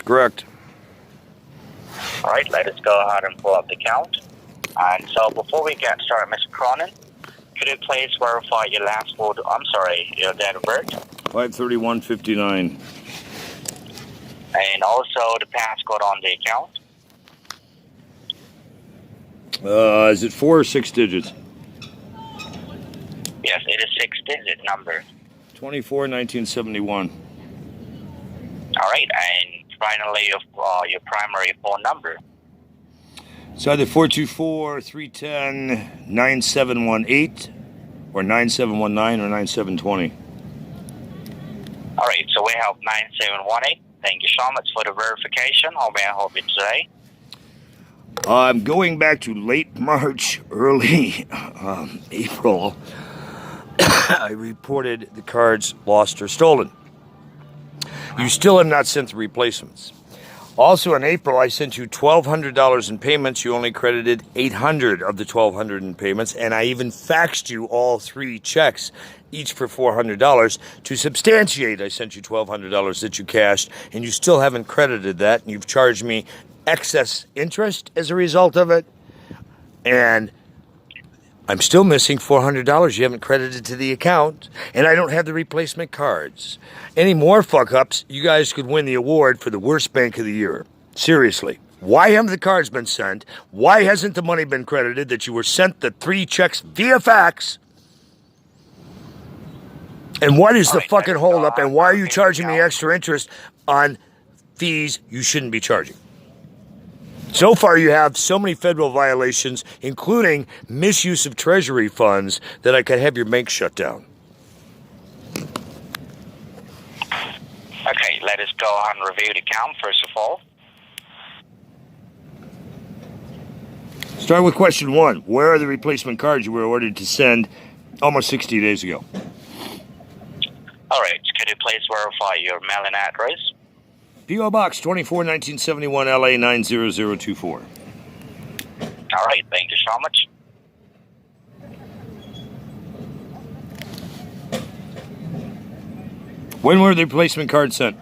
That's correct. All right, let us go ahead and pull up the account. And so before we get started, Mr. Cronin, could you please verify your last four, your date of birth? 5/31/59. And also the passcode on the account? Is it 4 or 6 digits? Yes, it is 6-digit number. 24/1971. All right, and finally your primary phone number. It's either 424-310-9718 or 9719 or 9720. All right, so we have 9718. Thank you so much for the verification. How may I help you today? I'm going back to late March, early April. I reported the cards lost or stolen. You still have not sent the replacements. Also in April, I sent you $1,200 in payments. You only credited $800 of the $1,200 in payments, and I even faxed you all 3 checks, each for $400 to substantiate. I sent you $1,200 that you cashed, and you still haven't credited that, and you've charged me excess interest as a result of it, and I'm still missing $400 you haven't credited to the account, and I don't have the replacement cards. Any more fuck-ups, you guys could win the award for the worst bank of the year. Seriously. Why haven't the cards been sent? Why hasn't the money been credited that you were sent the 3 checks via fax? And what is the fucking holdup, and why are you charging me extra interest on fees you shouldn't be charging? So far, you have so many federal violations, including misuse of Treasury funds, that I could have your bank shut down. Okay, let us go on and review the account first of all. Start with question 1. Where are the replacement cards you were ordered to send almost 60 days ago? All right, could you please verify your mailing address? P.O. Box 24-1971 LA 90024. All right, thank you so much. When were the replacement cards sent?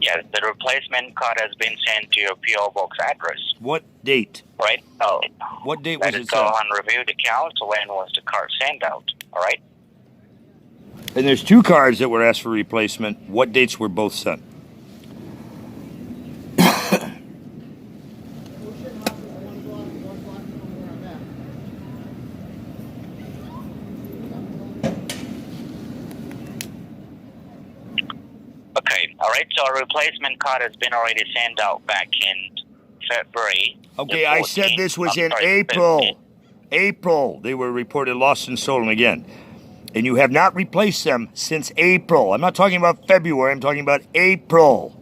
Yes, the replacement card has been sent to your P.O. Box address. What date? Right? Oh. What date was it sent? sent? Let us go and review the account. So when was the card sent out? All right? And there's 2 cards that were asked for replacement. What dates were both sent? Okay, all right. So a replacement card has been already sent out back in February. Okay, I said this was in April. 15th. April, they were reported lost and stolen again. And you have not replaced them since April. I'm not talking about February, I'm talking about April.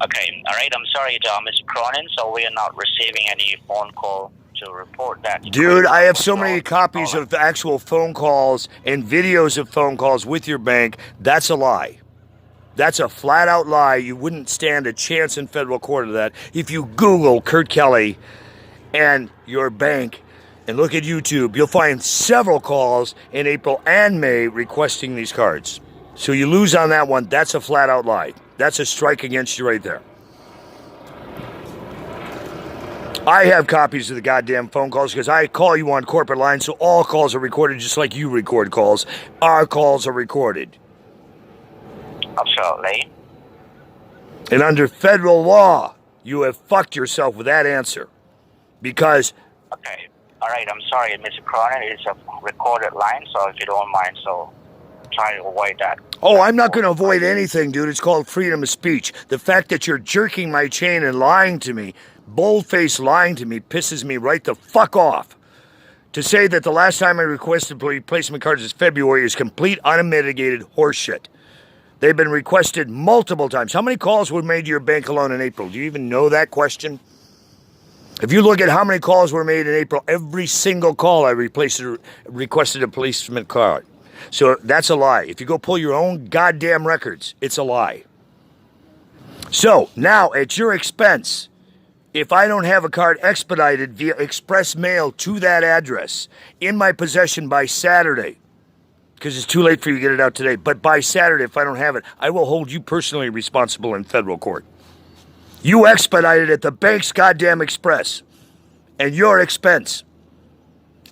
Okay, all right. I'm sorry, Mr. Cronin. So we are not receiving any phone call to report that. Dude, I have so many copies of the actual phone calls and videos of phone calls with your bank. That's a lie. That's a flat-out lie. You wouldn't stand a chance in federal court of that. If you Google Kurt Kelly and your bank and look at YouTube, you'll find several calls in April and May requesting these cards. So you lose on that one. That's a flat-out lie. That's a strike against you right there. I have copies of the goddamn phone calls because I call you on corporate lines, so all calls are recorded just like you record calls. Our calls are recorded. Absolutely. And under federal law, you have fucked yourself with that answer. Because... Okay. All right. I'm sorry, Mr. Cronin. It's a recorded line, so if you don't mind, so try to avoid that. Oh, I'm not going to avoid anything, dude. It's called freedom of speech. The fact that you're jerking my chain and lying to me, bold-faced lying to me, pisses me right the fuck off. To say that the last time I requested replacement cards is February is complete, unmitigated horseshit. They've been requested multiple times. How many calls were made to your bank alone in April? Do you even know that question? If you look at how many calls were made in April, every single call I requested a replacement card. So that's a lie. If you go pull your own goddamn records, it's a lie. So now, at your expense, if I don't have a card expedited via express mail to that address in my possession by Saturday, because it's too late for you to get it out today. But by Saturday, if I don't have it, I will hold you personally responsible in federal court. You expedited at the bank's goddamn express. And your expense.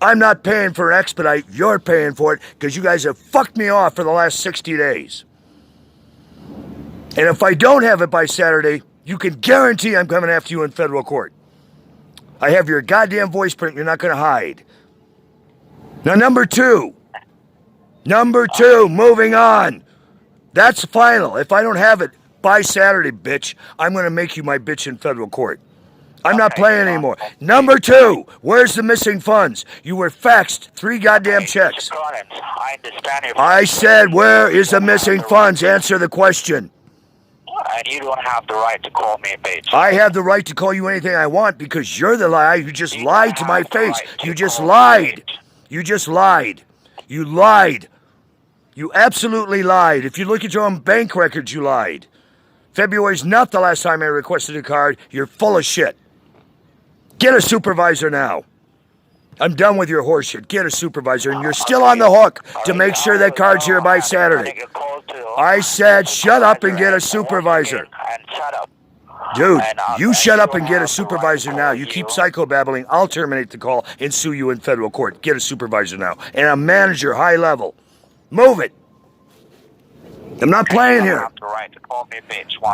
I'm not paying for an expedite. You're paying for it because you guys have fucked me off for the last 60 days. And if I don't have it by Saturday, you can guarantee I'm coming after you in federal court. I have your goddamn voice print. You're not going to hide. Now, number two, moving on. That's final. If I don't have it by Saturday, bitch, I'm going to make you my bitch in federal court. I'm not playing anymore. Number two, where's the missing funds? You were faxed 3 goddamn checks. I said, where is the missing funds? Answer the question. And you don't have the right to call me a bitch. I have the right to call you anything I want because you're the liar who just lied to my face. You just lied. You just lied. You lied. You absolutely lied. If you look at your own bank records, you lied. February's not the last time I requested a card. You're full of shit. Get a supervisor now. I'm done with your horseshit. Get a supervisor, and you're still on the hook to make sure that card's here by Saturday. I said shut up and get a supervisor. Dude, you shut up and get a supervisor now. You keep psychobabbling, I'll terminate the call and sue you in federal court. Get a supervisor now. And a manager, high level. Move it. I'm not playing here.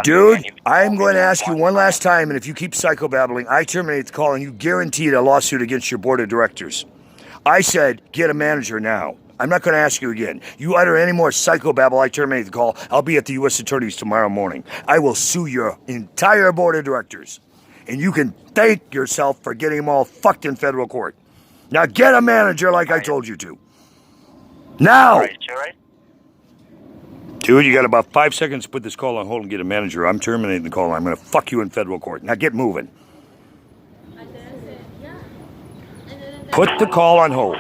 Dude, I'm going to ask you one last time, and if you keep psychobabbling, I terminate the call and you guaranteed a lawsuit against your board of directors. I said, get a manager now. I'm not going to ask you again. You utter any more psychobabble, I terminate the call. I'll be at the U.S. Attorney's tomorrow morning. I will sue your entire board of directors. And you can thank yourself for getting them all fucked in federal court. Now get a manager like I told you to. Now! Dude, you got about 5 seconds to put this call on hold and get a manager. I'm terminating the call. I'm going to fuck you in federal court. Now get moving. Put the call on hold.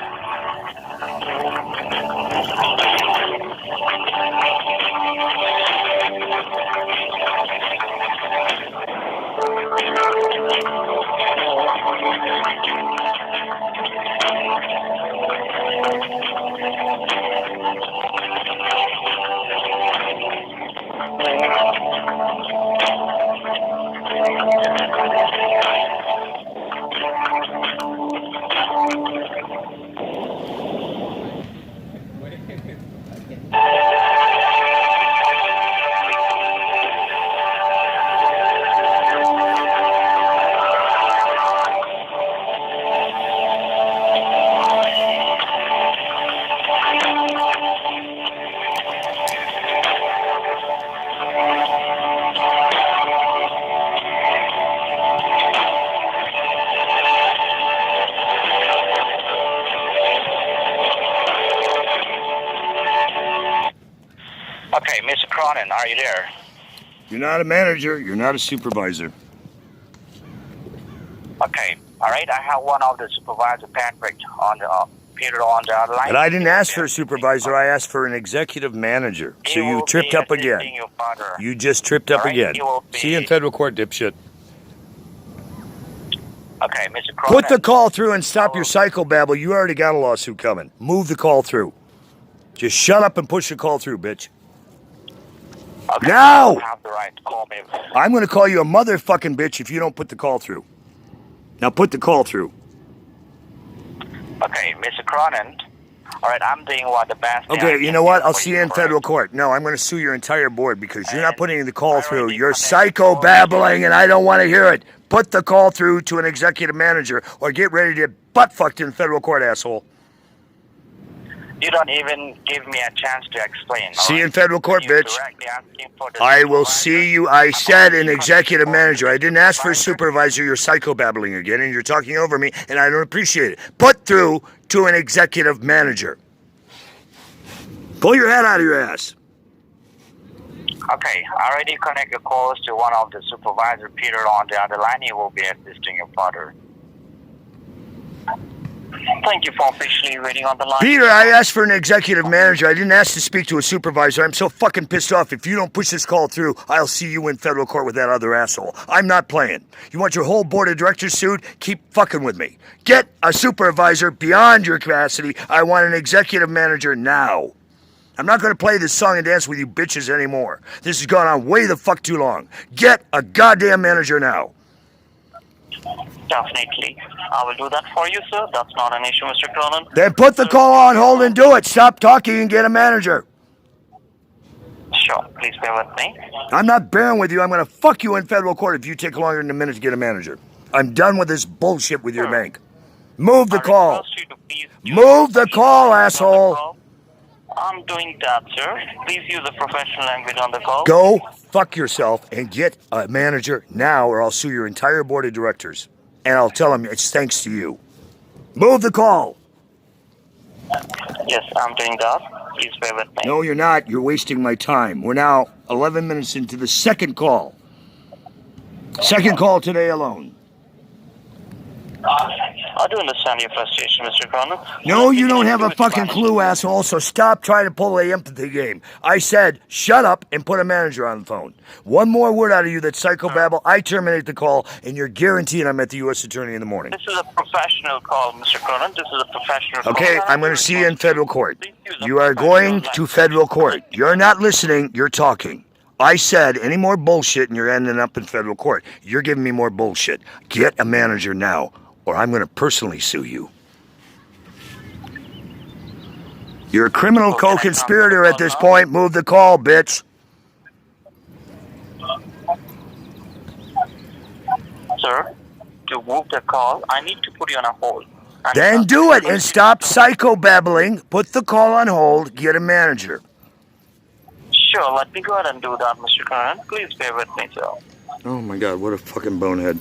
Okay, Mr. Cronin, are you there? You're not a manager. You're not a supervisor. Okay, all right. I have one of the supervisor, Patrick, on the Peter on the other line. But I didn't ask for a supervisor. I asked for an executive manager. So you tripped up again. You just tripped up again. See you in federal court, dipshit. Okay, Mr. Cronin. Put the call through and stop your psychobabble. You already got a lawsuit coming. Move the call through. Just shut up and push the call through, bitch. Okay, now! Have the right to call me. I'm going to call you a motherfucking bitch if you don't put the call through. Now put the call through. Okay, Mr. Cronin. All right, I'm doing what the best. Okay, you know what? I'll see you in federal court. No, I'm going to sue your entire board because you're not putting the call through. You're psychobabbling and I don't want to hear it. Put the call through to an executive manager or get ready to get butt-fucked in federal court, asshole. You don't even give me a chance to explain. See you in federal court, bitch. I will see you. I said an executive manager. I didn't ask for a supervisor. You're psychobabbling again, and you're talking over me, and I don't appreciate it. Put through to an executive manager. Pull your head out of your ass. Okay, I already connect your calls to one of the supervisor, Peter, on the other line. He will be assisting your father. Thank you for patiently waiting on the line. Peter, I asked for an executive manager. I didn't ask to speak to a supervisor. I'm so fucking pissed off. If you don't push this call through, I'll see you in federal court with that other asshole. I'm not playing. You want your whole board of directors sued? Keep fucking with me. Get a supervisor beyond your capacity. I want an executive manager now. I'm not going to play this song and dance with you bitches anymore. This has gone on way the fuck too long. Get a goddamn manager now. Definitely. I will do that for you, sir. That's not an issue, Mr. Cronin. Then put the call on hold and do it. Stop talking and get a manager. Sure. Please bear with me. I'm not bearing with you. I'm going to fuck you in federal court if you take longer than a minute to get a manager. I'm done with this bullshit with your bank. Move the call. Move the call, asshole. I'm doing that, sir. Please use a professional language on the call. Go fuck yourself and get a manager now, or I'll sue your entire board of directors. And I'll tell them it's thanks to you. Move the call. Yes, I'm doing that. Please bear with me. No, you're not. You're wasting my time. We're now 11 minutes into the second call. Second call today alone. I do understand your frustration, Mr. Cronin. No, you don't have a fucking clue, asshole, so stop trying to pull the empathy game. I said, shut up and put a manager on the phone. One more word out of you that's psychobabble, I terminate the call, and you're guaranteed I'm at the U.S. Attorney in the morning. This is a professional call, Mr. Cronin. This is a professional call. Okay, I'm going to see you in federal court. You are going to federal court. You're not listening, you're talking. I said any more bullshit and you're ending up in federal court. You're giving me more bullshit. Get a manager now, or I'm going to personally sue you. You're a criminal co-conspirator at this point. Move the call, bitch. Sir, to move the call, I need to put you on a hold. Then do it and stop psychobabbling. Put the call on hold. Get a manager. Sure, let me go ahead and do that, Mr. Cronin. Please bear with me, sir. Oh my God, what a fucking bonehead.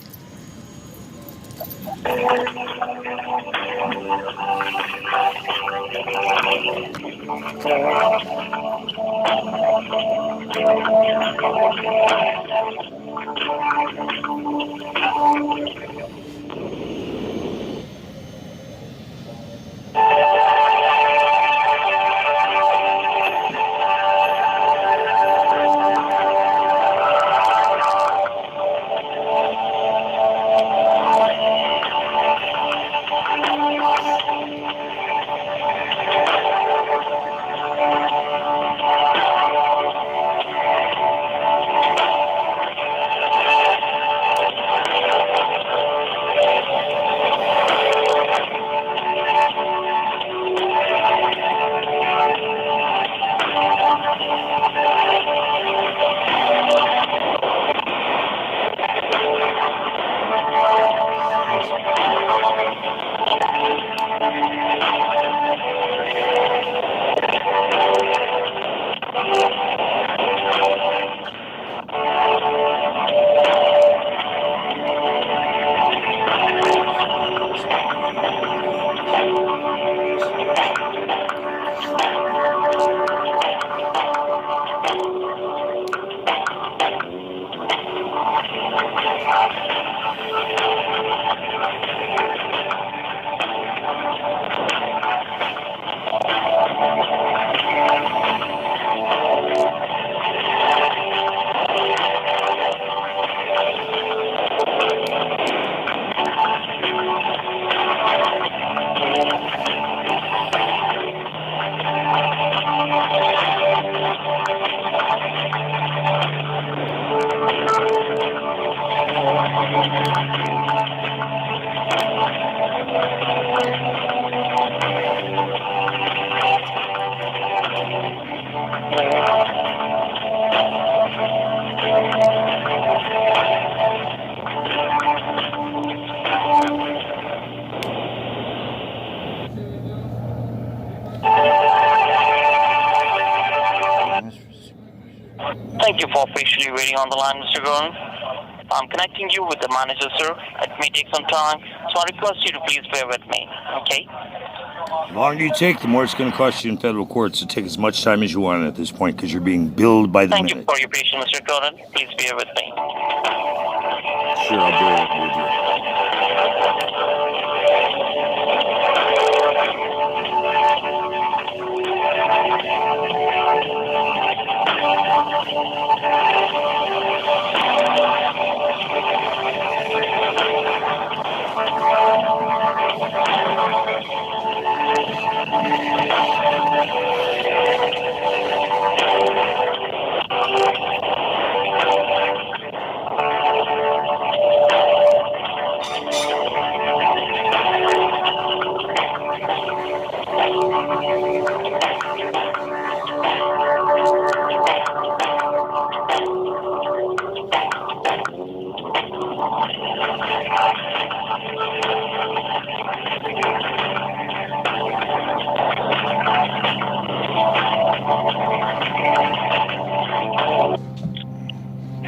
Thank you for patiently waiting on the line, Mr. Cronin. I'm connecting you with the manager, sir. It may take some time, so I request you to please bear with me, okay? The longer you take, the more it's going to cost you in federal court, so take as much time as you want at this point, because you're being billed by the Thank minute. you for your patience, Mr. Cronin. Please bear with me. Sure, I'll bear with you.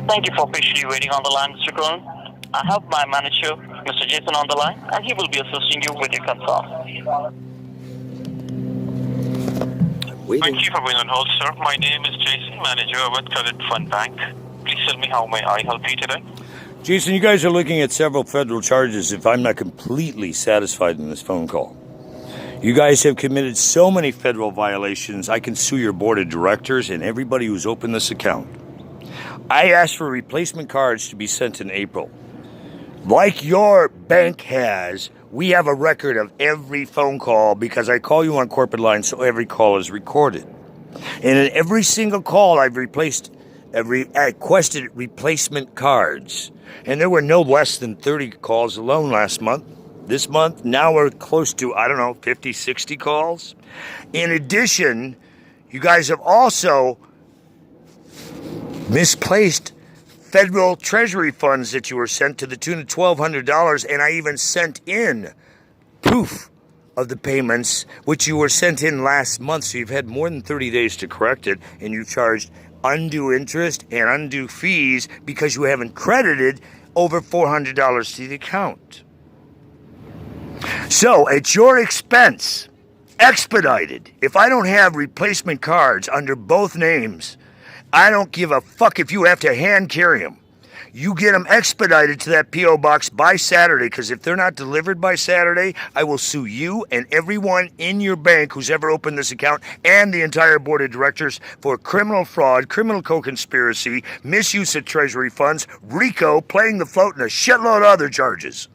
Thank you for patiently waiting on the line, Mr. Cronin. I have my manager, Mr. Jason, on the line, and he will be assisting you with your concern. Thank you for being on hold, sir. My name is Jason, manager with CreditOne Bank. Please tell me how may I help you today? Jason, you guys are looking at several federal charges if I'm not completely satisfied in this phone call. You guys have committed so many federal violations, I can sue your board of directors and everybody who's opened this account. I asked for replacement cards to be sent in April. Like your bank has, we have a record of every phone call because I call you on corporate lines, so every call is recorded. And in every single call, I requested replacement cards. And there were no less than 30 calls alone last month. This month, now we're close to, 50, 60 calls. In addition, you guys have also misplaced federal treasury funds that you were sent to the tune of $1,200, and I even sent in proof of the payments, which you were sent in last month, so you've had more than 30 days to correct it, and you charged undue interest and undue fees because you haven't credited over $400 to the account. So, at your expense, expedited, if I don't have replacement cards under both names, I don't give a fuck if you have to hand carry them. You get them expedited to that P.O. box by Saturday, because if they're not delivered by Saturday, I will sue you and everyone in your bank who's ever opened this account and the entire board of directors for criminal fraud, criminal co-conspiracy, misuse of treasury funds, RICO, playing the float, and a shitload of other charges.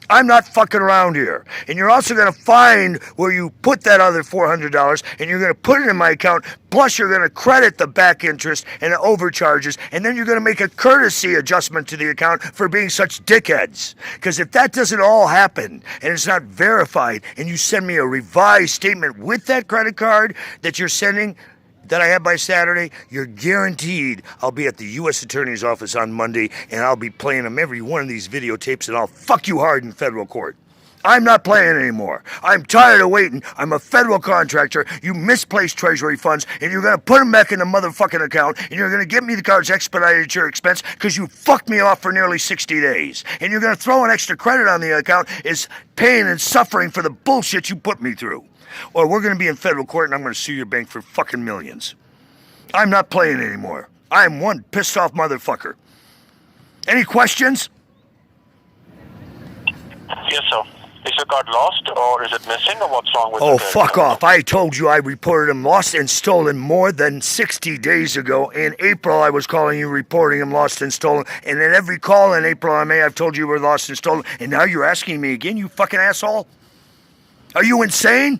I'm not fucking around here. And you're also going to find where you put that other $400 and you're going to put it in my account. Plus, you're going to credit the back interest and the overcharges. And then you're going to make a courtesy adjustment to the account for being such dickheads. Because if that doesn't all happen and it's not verified and you send me a revised statement with that credit card that you're sending, that I have by Saturday, you're guaranteed I'll be at the U.S. Attorney's Office on Monday, and I'll be playing them every one of these videotapes, and I'll fuck you hard in federal court. I'm not playing anymore. I'm tired of waiting. I'm a federal contractor. You misplaced treasury funds, and you're going to put them back in the motherfucking account, and you're going to give me the cards expedited at your expense because you fucked me off for nearly 60 days. And you're going to throw an extra credit on the account as pain and suffering for the bullshit you put me through. Or we're going to be in federal court and I'm going to sue your bank for fucking millions. I'm not playing anymore. I'm one pissed off motherfucker. Any questions? Yes, sir. Is your card lost or is it missing or what's wrong with it? Oh, fuck off. I told you I reported them lost and stolen more than 60 days ago. In April, I was calling you reporting them lost and stolen. And in every call in April I May, I've told you were lost and stolen. And now you're asking me again, you fucking asshole? Are you insane?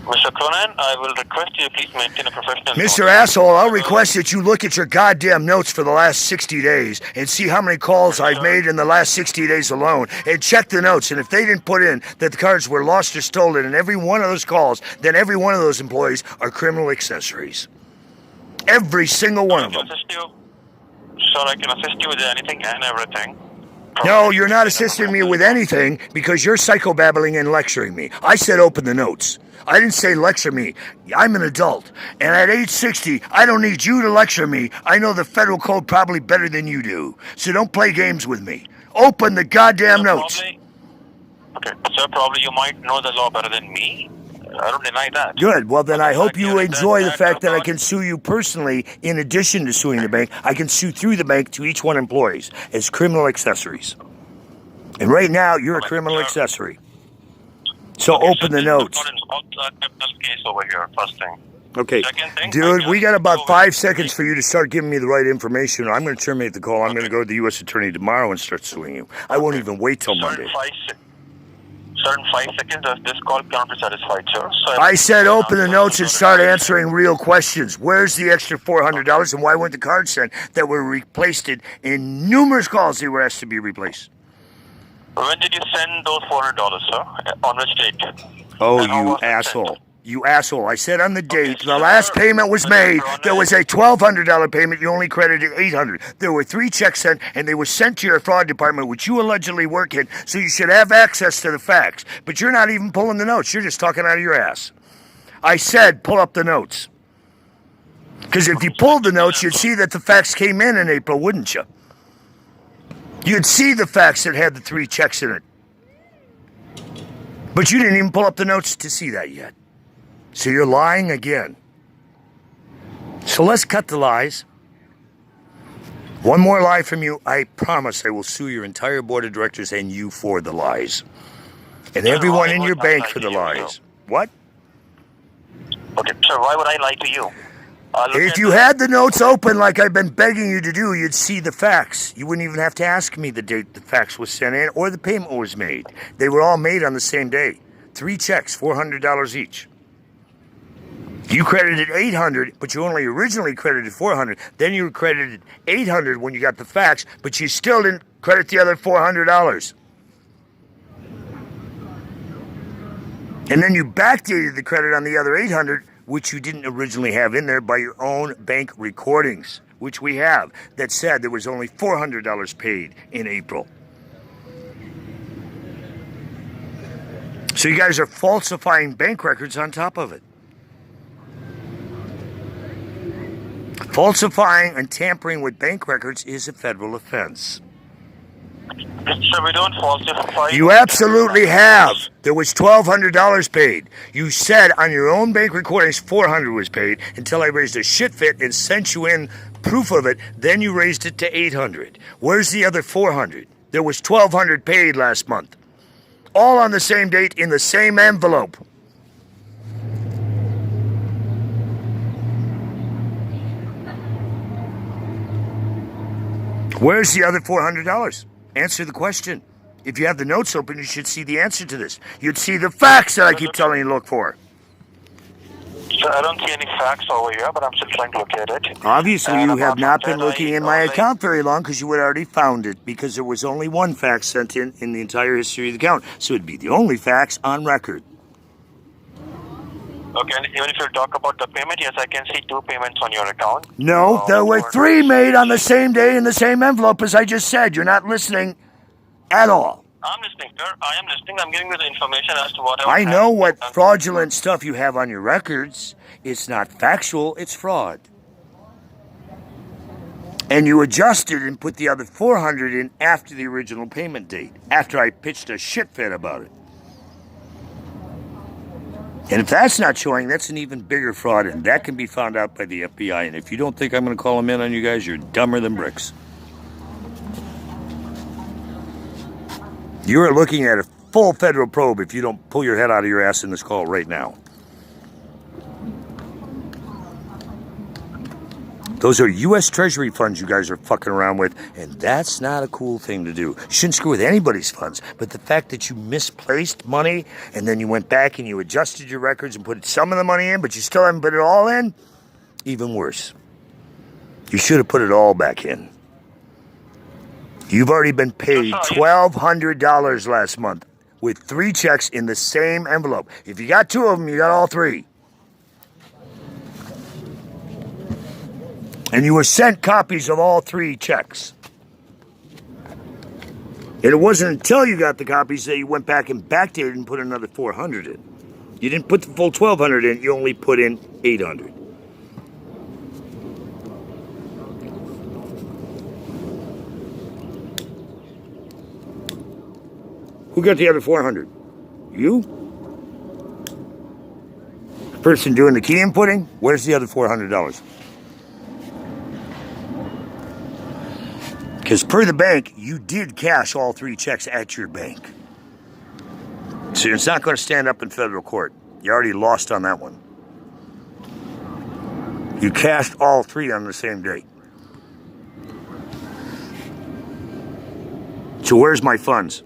Mr. Cronin, I will request you please maintain a professional... Mr. Asshole, I'll request that you look at your goddamn notes for the last 60 days and see how many calls I've made in the last 60 days alone, and check the notes. And if they didn't put in that the cards were lost or stolen in every one of those calls, then every one of those employees are criminal accessories. Every single one of them. Sir, I can assist you with anything and everything. No, you're not assisting me with anything because you're psychobabbling and lecturing me. I said open the notes. I didn't say lecture me. I'm an adult. And at age 60, I don't need you to lecture me. I know the federal code probably better than you do. So don't play games with me. Open the goddamn notes. Okay, sir, probably you might know the law better than me. I don't deny that. Good. Well, then I hope you enjoy the fact that I can sue you personally in addition to suing the bank. I can sue through the bank to each one employees as criminal accessories. And right now, you're a criminal accessory. So open the notes. Case over here, first thing. Okay, dude, we got about 5 seconds for you to start giving me the right information. I'm going to terminate the call. I'm going to go to the U.S. Attorney tomorrow and start suing you. I won't even wait till Monday. Sir, in 5 seconds, this call cannot be satisfied, sir. So I said open the notes and start answering real questions. Where's the extra $400 and why weren't the cards sent that were replaced in numerous calls they were asked to be replaced? When did you send those $400, sir? On which date? Oh, you asshole. You asshole. I said on the date, the last payment was made. There was a $1,200 payment. You only credited $800. There were 3 checks sent, and they were sent to your fraud department, which you allegedly work in, so you should have access to the facts. But you're not even pulling the notes. You're just talking out of your ass. I said pull up the notes. Because if you pulled the notes, you'd see that the fax came in April, wouldn't you? You'd see the fax that had the 3 checks in it. But you didn't even pull up the notes to see that yet. So you're lying again. So let's cut the lies. One more lie from you, I promise I will sue your entire board of directors and you for the lies. And everyone in your bank for the lies. What? Okay, sir, why would I lie to you? If you had the notes open like I've been begging you to do, you'd see the fax. You wouldn't even have to ask me the date the fax was sent in or the payment was made. They were all made on the same day. 3 checks, $400 each. You credited $800, but you only originally credited $400. Then you credited $800 when you got the fax, but you still didn't credit the other $400. And then you backdated the credit on the other $800, which you didn't originally have in there by your own bank recordings, which we have, that said there was only $400 paid in April. So you guys are falsifying bank records on top of it. Falsifying and tampering with bank records is a federal offense. So we don't falsify. You absolutely have. There was $1,200 paid. You said on your own bank recordings $400 was paid until I raised a shit fit and sent you in proof of it. Then you raised it to $800. Where's the other $400? There was $1,200 paid last month. All on the same date in the same envelope. Where's the other $400? Answer the question. If you have the notes open, you should see the answer to this. You'd see the facts that I keep telling you to look for. So I don't see any facts over here, but I'm still trying to locate it. Obviously, you have not been looking in my account very long because you would already found it because there was only one fax sent in the entire history of the account. So it'd be the only fax on record. Okay, and even if you talk about the payment, yes, I can see 2 payments on your account. No, there were 3 made on the same day in the same envelope as I just said. You're not listening at all. I'm listening, sir. I am listening. I'm giving you the information as to what I know what fraudulent stuff you have on your records. It's not factual, it's fraud. And you adjusted and put the other $400 in after the original payment date, after I pitched a shit fit about it. And if that's not showing, that's an even bigger fraud, and that can be found out by the FBI. And if you don't think I'm going to call them in on you guys, you're dumber than bricks. You are looking at a full federal probe if you don't pull your head out of your ass in this call right now. Those are U.S. Treasury funds you guys are fucking around with, and that's not a cool thing to do. You shouldn't screw with anybody's funds, but the fact that you misplaced money and then you went back and you adjusted your records and put some of the money in, but you still haven't put it all in, even worse. You should have put it all back in. You've already been paid $1,200 last month with 3 checks in the same envelope. If you got 2 of them, you got all 3. And you were sent copies of all 3 checks. And it wasn't until you got the copies that you went back and backdated and put another $400 in. You didn't put the full $1,200 in, you only put in $800. Who got the other $400? You? The person doing the key inputting? Where's the other $400? Because per the bank, you did cash all 3 checks at your bank. So it's not going to stand up in federal court. You already lost on that one. You cashed all 3 on the same day. So where's my funds?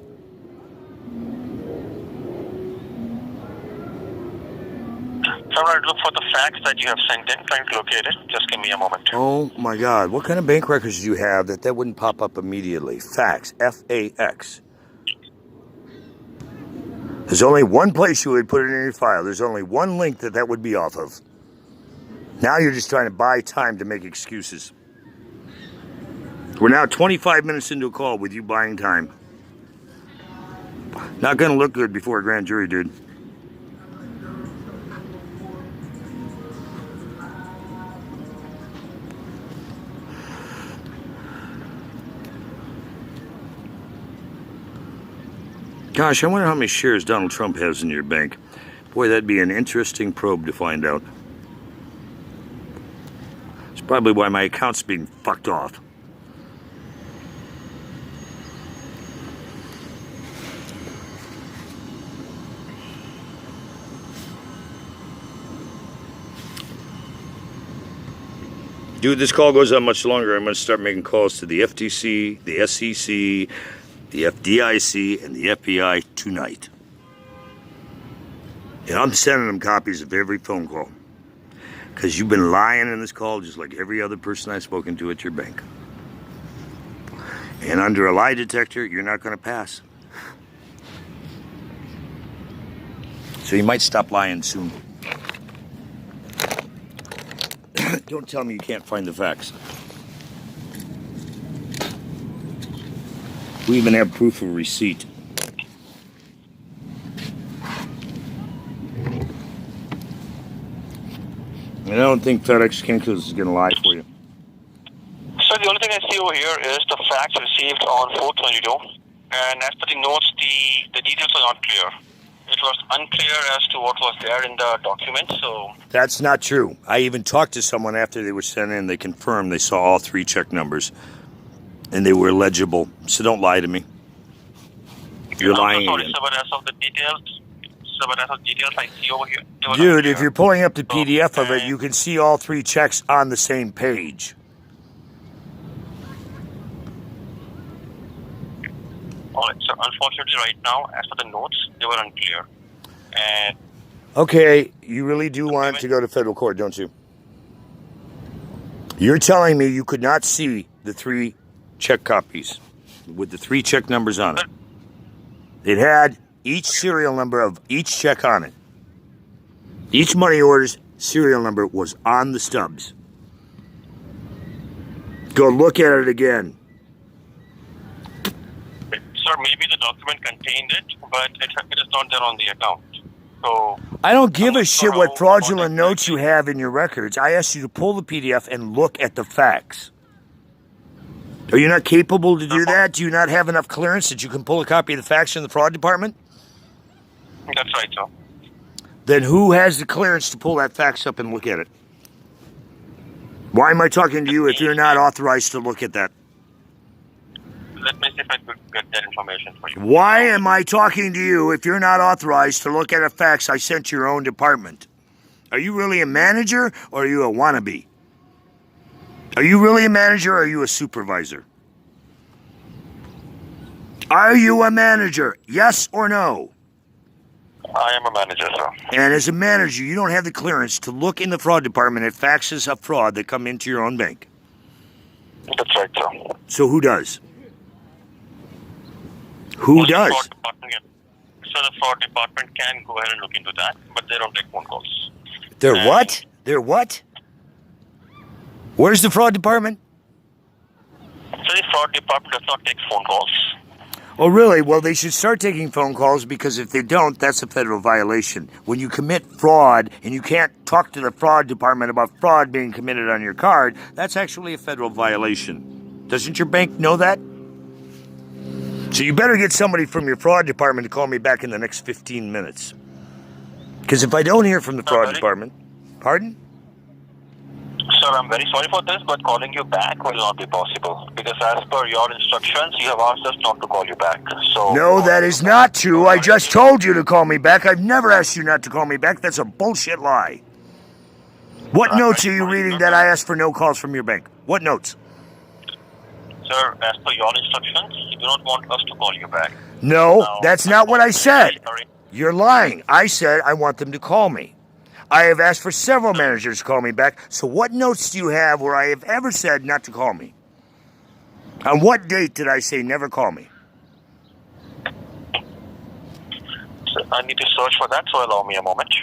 So I'm going to look for the fax that you have sent in, trying to locate it. Just give me a moment. Oh my God. What kind of bank records do you have that wouldn't pop up immediately? Fax. F-A-X. There's only one place you would put it in your file. There's only one link that would be off of. Now you're just trying to buy time to make excuses. We're now 25 minutes into a call with you buying time. Not going to look good before a grand jury, dude. Gosh, I wonder how many shares Donald Trump has in your bank. Boy, that'd be an interesting probe to find out. It's probably why my account's being fucked off. Dude, this call goes on much longer. I'm going to start making calls to the FTC, the SEC, the FDIC, and the FBI tonight. And I'm sending them copies of every phone call. Because you've been lying in this call just like every other person I've spoken to at your bank. And under a lie detector, you're not going to pass. So you might stop lying soon. Don't tell me you can't find the facts. We even have proof of receipt. And I don't think FedEx Kinkos is going to lie for you. So the only thing I see over here is the facts received on 422. And as per the notes, the details are not clear. It was unclear as to what was there in the document, so... That's not true. I even talked to someone after they were sent in. They confirmed they saw all three check numbers. And they were legible. So don't lie to me. You're lying sorry, again. So but as of the details I see over here... Dude, if you're pulling up the PDF of it, you can see all three checks on the same page. Alright, so unfortunately right now, as for the notes, they were unclear. And Okay, you really do want to go to federal court, don't you? You're telling me you could not see the three check copies with the three check numbers on it. It had each serial number of each check on it. Each money order's serial number was on the stubs. Go look at it again. sir, maybe the document contained it, but it is not there on the account. So I don't give a shit what fraudulent notes you have in your records. I asked you to pull the PDF and look at the facts. Are you not capable to do that? Do you not have enough clearance that you can pull a copy of the facts from the fraud department? That's right, sir. Then who has the clearance to pull that fax up and look at it? Why am I talking to you if you're not authorized to look at that? Let me see if I could get that information for you. Why am I talking to you if you're not authorized to look at a fax I sent your own department? Are you really a manager or are you a wannabe? Are you really a manager or are you a supervisor? Are you a manager? Yes or no? I am a manager, sir. And as a manager, you don't have the clearance to look in the fraud department at faxes of fraud that come into your own bank. That's right, sir. So who does? Who does? So the fraud department can go ahead and look into that, but they don't take phone calls. They're what? They're what? Where's the fraud department? So the fraud department does not take phone calls. Oh, really? Well, they should start taking phone calls because if they don't, that's a federal violation. When you commit fraud and you can't talk to the fraud department about fraud being committed on your card, that's actually a federal violation. Doesn't your bank know that? So you better get somebody from your fraud department to call me back in the next 15 minutes. Because if I don't hear from the fraud department... Pardon? Sir, I'm very sorry for this, but calling you back will not be possible. Because as per your instructions, you have asked us not to call you back. So no, that is not true. I just told you to call me back. I've never asked you not to call me back. That's a bullshit lie. What notes are you reading that I asked for no calls from your bank? What notes? Sir, as per your instructions, you do not want us to call you back. No, Now, that's not what I said. Sorry. You're lying. I said I want them to call me. I have asked for several managers to call me back. So what notes do you have where I have ever said not to call me? On what date did I say never call me? Sir, I need to search for that, so allow me a moment.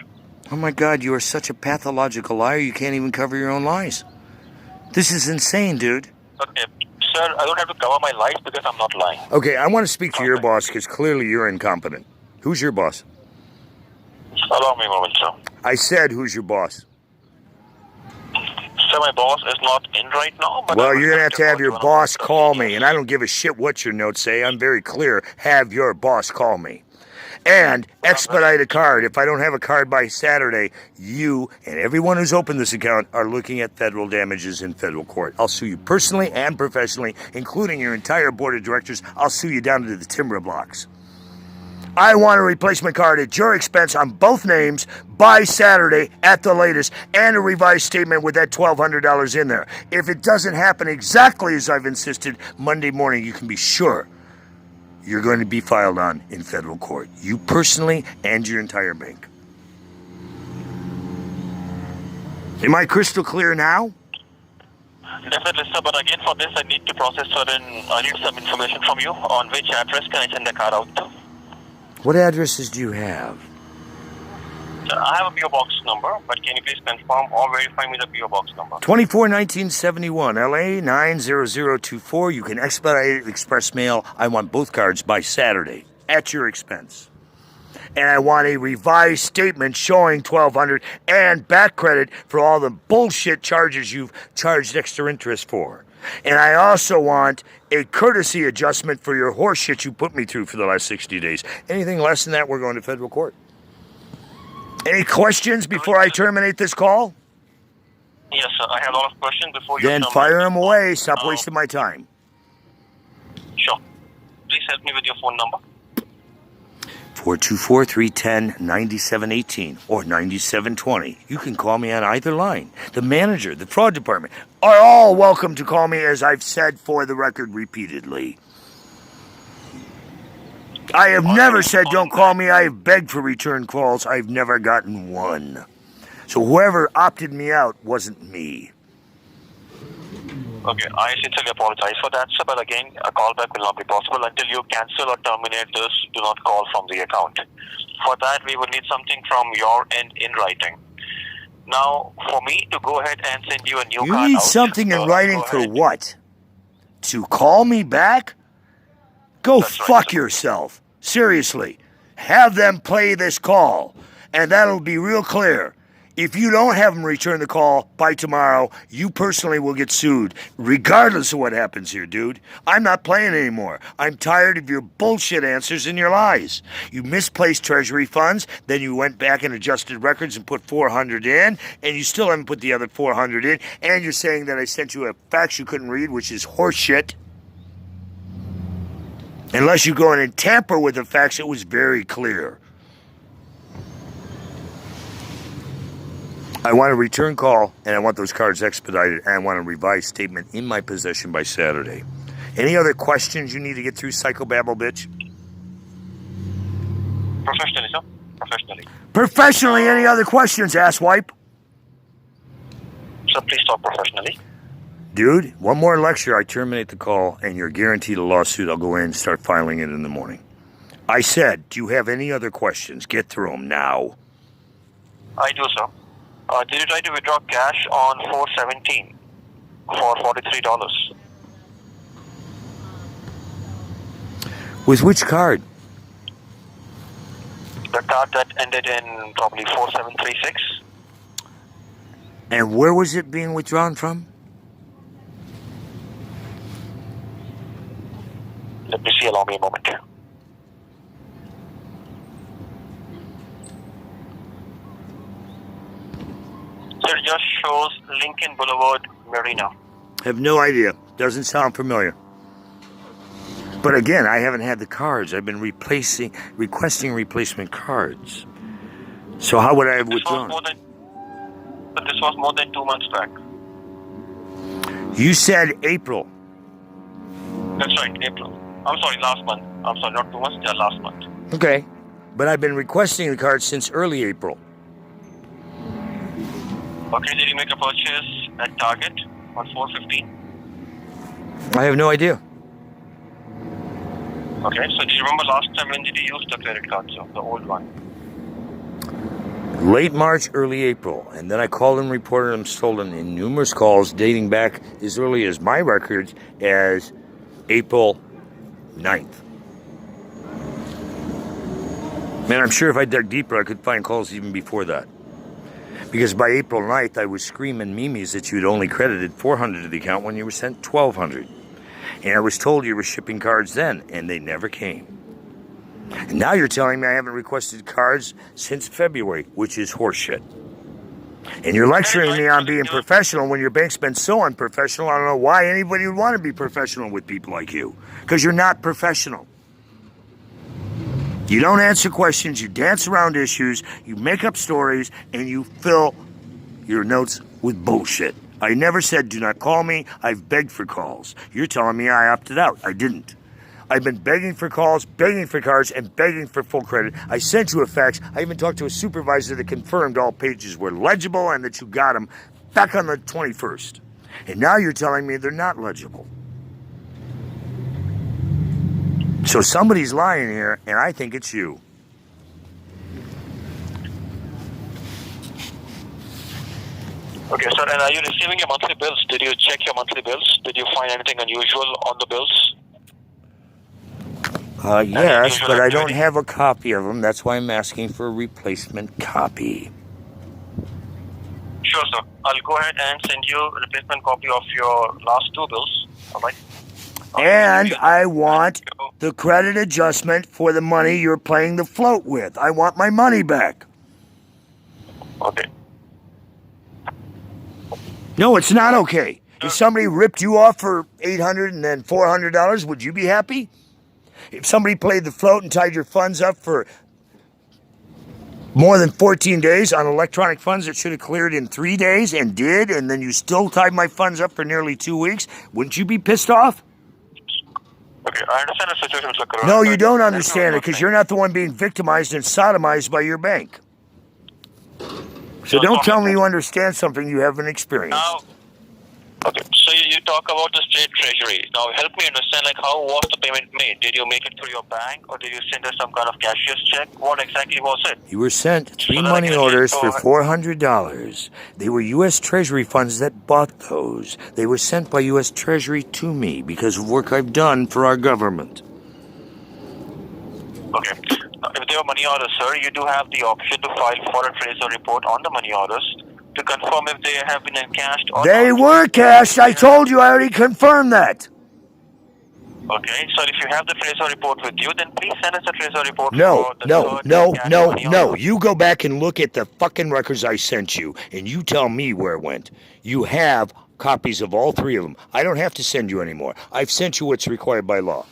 Oh my God, you are such a pathological liar. You can't even cover your own lies. This is insane, dude. Okay. Sir, I don't have to cover my lies because I'm not lying. Okay, I want to speak to your boss because clearly you're incompetent. Who's your boss? Allow me a moment, sir. I said, who's your boss? Sir, my boss is not in right now. But Well, you're going to have your boss call me, and I don't give a shit what your notes say. I'm very clear. Have your boss call me. and expedite a card. If I don't have a card by Saturday, you and everyone who's opened this account are looking at federal damages in federal court. I'll sue you personally and professionally, including your entire board of directors. I'll sue you down to the timber blocks. I want a replacement card at your expense on both names by Saturday at the latest, and a revised statement with that $1,200 in there. If it doesn't happen exactly as I've insisted, Monday morning, you can be sure you're going to be filed on in federal court. You personally and your entire bank. Am I crystal clear now? Definitely, sir. But again, for this, I need to process I need some information from you. On which address can I send the card out to? What addresses do you have? I have a PO box number, but can you please confirm or verify me the PO box number? 241971 LA 90024. You can expedite it, express mail. I want both cards by Saturday at your expense. And I want a revised statement showing $1,200 and back credit for all the bullshit charges you've charged extra interest for. And I also want a courtesy adjustment for your horse shit you put me through for the last 60 days. Anything less than that, we're going to federal court. Any questions before I terminate this call? Yes, sir. I have a lot of questions before you Then terminate fire this them call. away. Stop wasting my time. Sure. Please help me with your phone number. 424-310-9718 or 9720. You can call me on either line. The manager, the fraud department are all welcome to call me, as I've said for the record repeatedly. I have never said don't call me. I have begged for return calls. I've never gotten one. So whoever opted me out wasn't me. Okay, I sincerely apologize for that, sir, but again, a callback will not be possible until you cancel or terminate this. Do not call from the account. For that, we would need something from your end in writing. Now, for me to go ahead and send you a new card You out... need something in writing go for ahead. what? To call me back? Go That's right, fuck sir. yourself. Seriously. Have them play this call, and that'll be real clear. If you don't have them return the call by tomorrow, you personally will get sued, regardless of what happens here, dude. I'm not playing anymore. I'm tired of your bullshit answers and your lies. You misplaced treasury funds, then you went back and adjusted records and put 400 in, and you still haven't put the other 400 in, and you're saying that I sent you a fax you couldn't read, which is horseshit. Unless you go in and tamper with the fax, it was very clear. I want a return call, and I want those cards expedited, and I want a revised statement in my possession by Saturday. Any other questions you need to get through, psychobabble bitch? Professionally, sir. Professionally. Professionally, any other questions, asswipe? Sir, please talk professionally. Dude, one more lecture, I terminate the call, and you're guaranteed a lawsuit. I'll go in and start filing it in the morning. I said, do you have any other questions? Get through them now. I do, sir. Did you try to withdraw cash on 4/17 for $43? With which card? The card that ended in probably 4736. And where was it being withdrawn from? Let me see, allow me a moment. So it just shows Lincoln Boulevard, Marina. Have no idea. Doesn't sound familiar. But again, I haven't had the cards. I've been requesting replacement cards. So how would I have withdrawn? But this was more than 2 months back. You said April. That's right, April. I'm sorry, last month. I'm sorry, not 2 months, yeah, last month. Okay. But I've been requesting the cards since early April. Okay, did you make a purchase at Target on 4/15? I have no idea. Okay, so do you remember last time when did you use the credit card, sir, the old one? Late March, early April. And then I called and reported them stolen in numerous calls dating back as early as my records as April 9th. Man, I'm sure if I dug deeper, I could find calls even before that. Because by April 9th, I was screaming memes that you'd only credited $400 to the account when you were sent $1,200. And I was told you were shipping cards then, and they never came. And now you're telling me I haven't requested cards since February, which is horseshit. And you're lecturing me on being professional when your bank's been so unprofessional. I don't know why anybody would want to be professional with people like you. Because you're not professional. You don't answer questions, you dance around issues, you make up stories, and you fill your notes with bullshit. I never said do not call me. I've begged for calls. You're telling me I opted out. I didn't. I've been begging for calls, begging for cards, and begging for full credit. I sent you a fax. I even talked to a supervisor that confirmed all pages were legible and that you got them back on the 21st. And now you're telling me they're not legible. So somebody's lying here, and I think it's you. Okay, sir, and are you receiving your monthly bills? Did you check your monthly bills? Did you find anything unusual on the bills? Yes, but I don't have a copy of them. That's why I'm asking for a replacement copy. Sure, sir. I'll go ahead and send you a replacement copy of your last two bills. All right? And I want the credit adjustment for the money you're playing the float with. I want my money back. Okay. No, it's not okay. If somebody ripped you off for $800 and then $400, would you be happy? If somebody played the float and tied your funds up for more than 14 days on electronic funds that should have cleared in 3 days and did, and then you still tied my funds up for nearly 2 weeks, wouldn't you be pissed off? Okay, I understand the situation, Mr. Karan. No, you don't understand it because you're not the one being victimized and sodomized by your bank. So don't tell me you understand something you haven't experienced. Now, okay, so you talk about the state treasury. Now, help me understand, like, how was the payment made? Did you make it through your bank, or did you send us some kind of cashier's check? What exactly was it? You were sent 3 money orders for $400. They were U.S. Treasury funds that bought those. They were sent by U.S. Treasury to me because of work I've done for our government. Okay. If they were money orders, sir, you do have the option to file for a tracer report on the money orders to confirm if they have been encashed or They not. were cashed. I told you I already confirmed that. Okay, so if you have the tracer report with you, then please send us a tracer report. No. for the third money order. You go back and look at the fucking records I sent you, and you tell me where it went. You have copies of all 3 of them. I don't have to send you anymore. I've sent you what's required by law.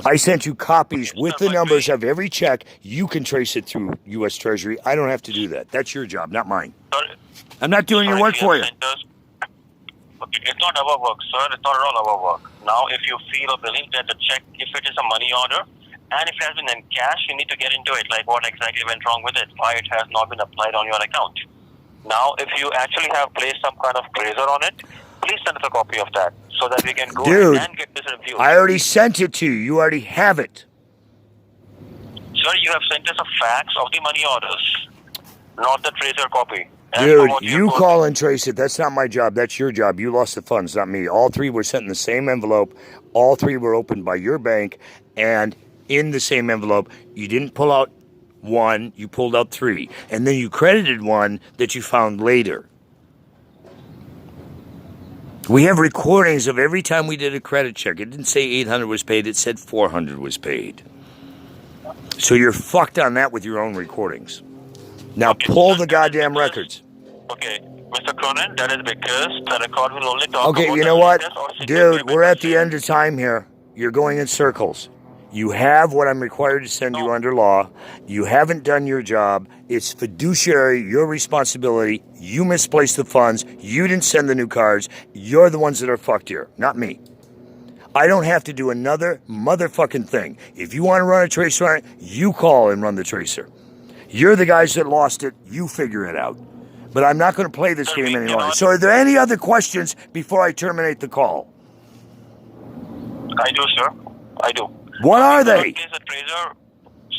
I sent you copies with the numbers of every check. You can trace it through U.S. Treasury. I don't have to do that. That's your job, not mine. I'm not doing your work for you. Okay, it's not our work, sir. It's not at all our work. Now, if you feel or believe that the check, if it is a money order, and if it has been in cash, you need to get into it, like what exactly went wrong with it, why it has not been applied on your account. Now, if you actually have placed some kind of tracer on it, please send us a copy of that so that we can go and get this reviewed. I already sent it to you. You already have it. Sir, you have sent us a fax of the money orders, not the tracer copy. Dude, you call and trace it. That's not my job. That's your job. You lost the funds, not me. All 3 were sent in the same envelope. All 3 were opened by your bank. And in the same envelope, you didn't pull out 1. You pulled out 3. And then you credited 1 that you found later. We have recordings of every time we did a credit check. It didn't say 800 was paid. It said 400 was paid. So you're fucked on that with your own recordings. Now pull the goddamn records. Okay, Mr. Cronin, that is because the record will only talk Okay, about you know what? Dude, we're at the end of time here. You're going in circles. You have what I'm required to send you under law. You haven't done your job. It's fiduciary, your responsibility. You misplaced the funds. You didn't send the new cards. You're the ones that are fucked here, not me. I don't have to do another motherfucking thing. If you want to run a tracer on it, you call and run the tracer. You're the guys that lost it. You figure it out. But I'm not going to play this game any longer. So are there any other questions before I terminate the call? I do, sir. I do. What are they?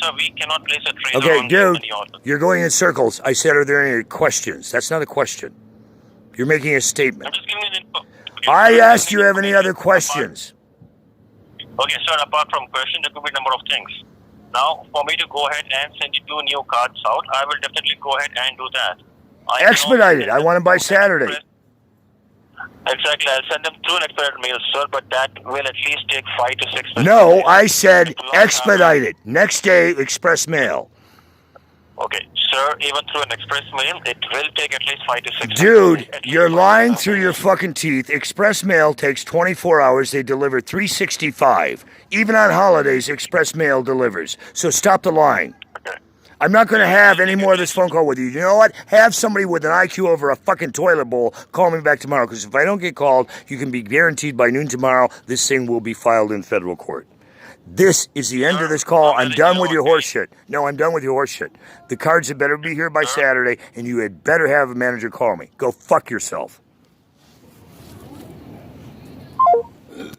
Sir, we cannot place a tracer Okay, on dude, money order. you're going in circles. I said, are there any questions? That's not a question. You're making a statement. I'm just giving you info. I asked you have any other questions. Okay, sir, apart from questions, there could be a number of things. Now, for me to go ahead and send you 2 new cards out, I will definitely go ahead and do that. Expedite it. I want them by Saturday. Exactly. I'll send them through an expedited mail, sir, but that will at least take 5 to 6 business No, days. I said It will not happen. expedited. Next day, express mail. Okay, sir, even through an express mail, it will take at least 5 to 6 Dude, days. At least you're 5 lying business through days. your fucking teeth. Express mail takes 24 hours. They deliver 365. Even on holidays, express mail delivers. So stop the lying. Okay. I'm not going to have any more of this phone call with you. You know what? Have somebody with an IQ over a fucking toilet bowl call me back tomorrow, because if I don't get called, you can be guaranteed by noon tomorrow this thing will be filed in federal court. This is the end of this call. I'm done with your horse shit. No, I'm done with your horse shit. The cards had better be here by Saturday, and you had better have a manager call me. Go fuck yourself.